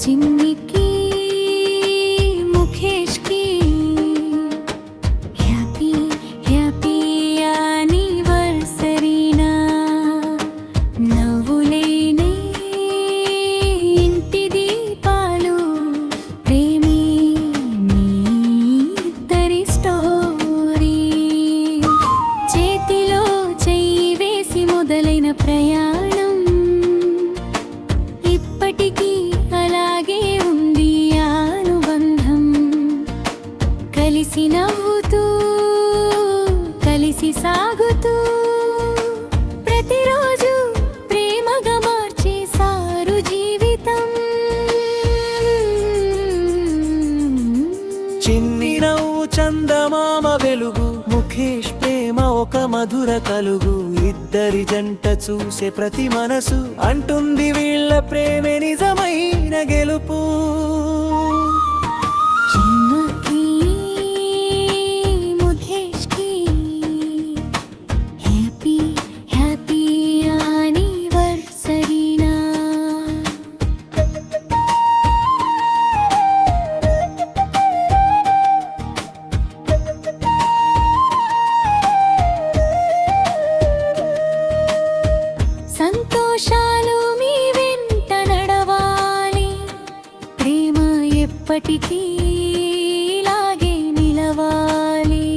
చిన్నికి ముఖేష్కి happy happy యానివర్సరీనా. నవ్వులేనే ఇంటి దీపాలు ప్రేమే మీ ఇద్దరి స్టోరీ. చేతిలో చెయ్యి వేసి మొదలైన ప్రయాణం ఇప్పటికీ అలాగే ఉంది అనుబంధం. కలిసి నవ్వుతూ కలిసి సాగుతూ ప్రతిరోజు ప్రేమగా మార్చేశారు జీవితం. చిన్ని నవ్వు చందమామ వెలుగు, ముఖేష్ ప్రేమ ఒక మధుర కలుగు. ఇద్దరి జంట చూసే ప్రతి మనసు అంటుంది వీళ్ళ ప్రేమే నిజమైన గెలుపు. చిన్నికి ముఖేష్కి హ్యాపీ హ్యాపీ యానివర్సరీనా. సంతోషాలు మీ వెంట నడవాలి, ప్రేమ ఎప్పటికీ ఇలాగే నిలవాలి.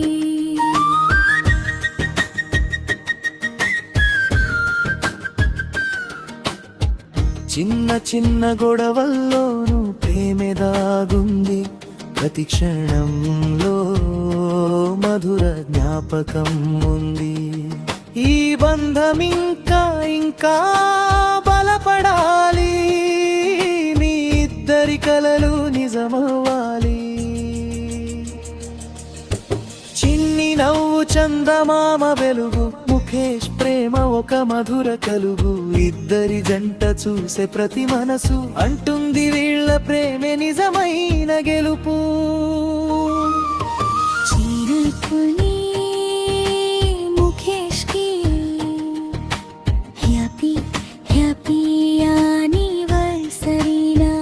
చిన్న చిన్న గొడవల్లోనూ ప్రేమే దాగుంది, ప్రతి క్షణంలో మధుర జ్ఞాపకం ఉంది. ఈ బంధం ఇంకా ఇంకా బలపడాలి, మీ ఇద్దరి కలలు నిజమవ్వాలి. చిన్ని నవ్వు చందమామ వెలుగు, ముఖేష్ ప్రేమ ఒక మధుర కలుగు. ఇద్దరి జంట చూసే ప్రతి మనసు అంటుంది వీళ్ళ ప్రేమే నిజమైన గెలుపు. చిన్నికి ముఖేష్కి హ్యాపీ హ్యాపీ యానివర్సరీనా.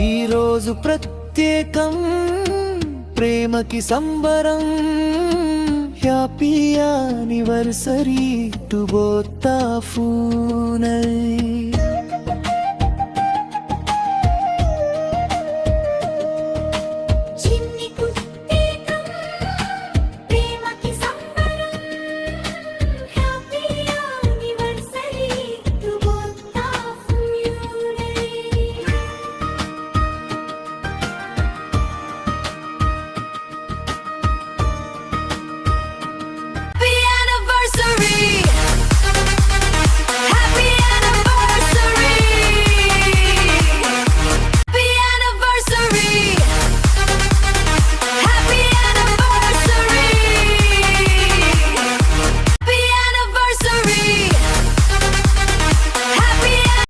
ఈ రోజు ప్రత్యేకం, ప్రేమకి సంబరం. Happy anniversary to both of you.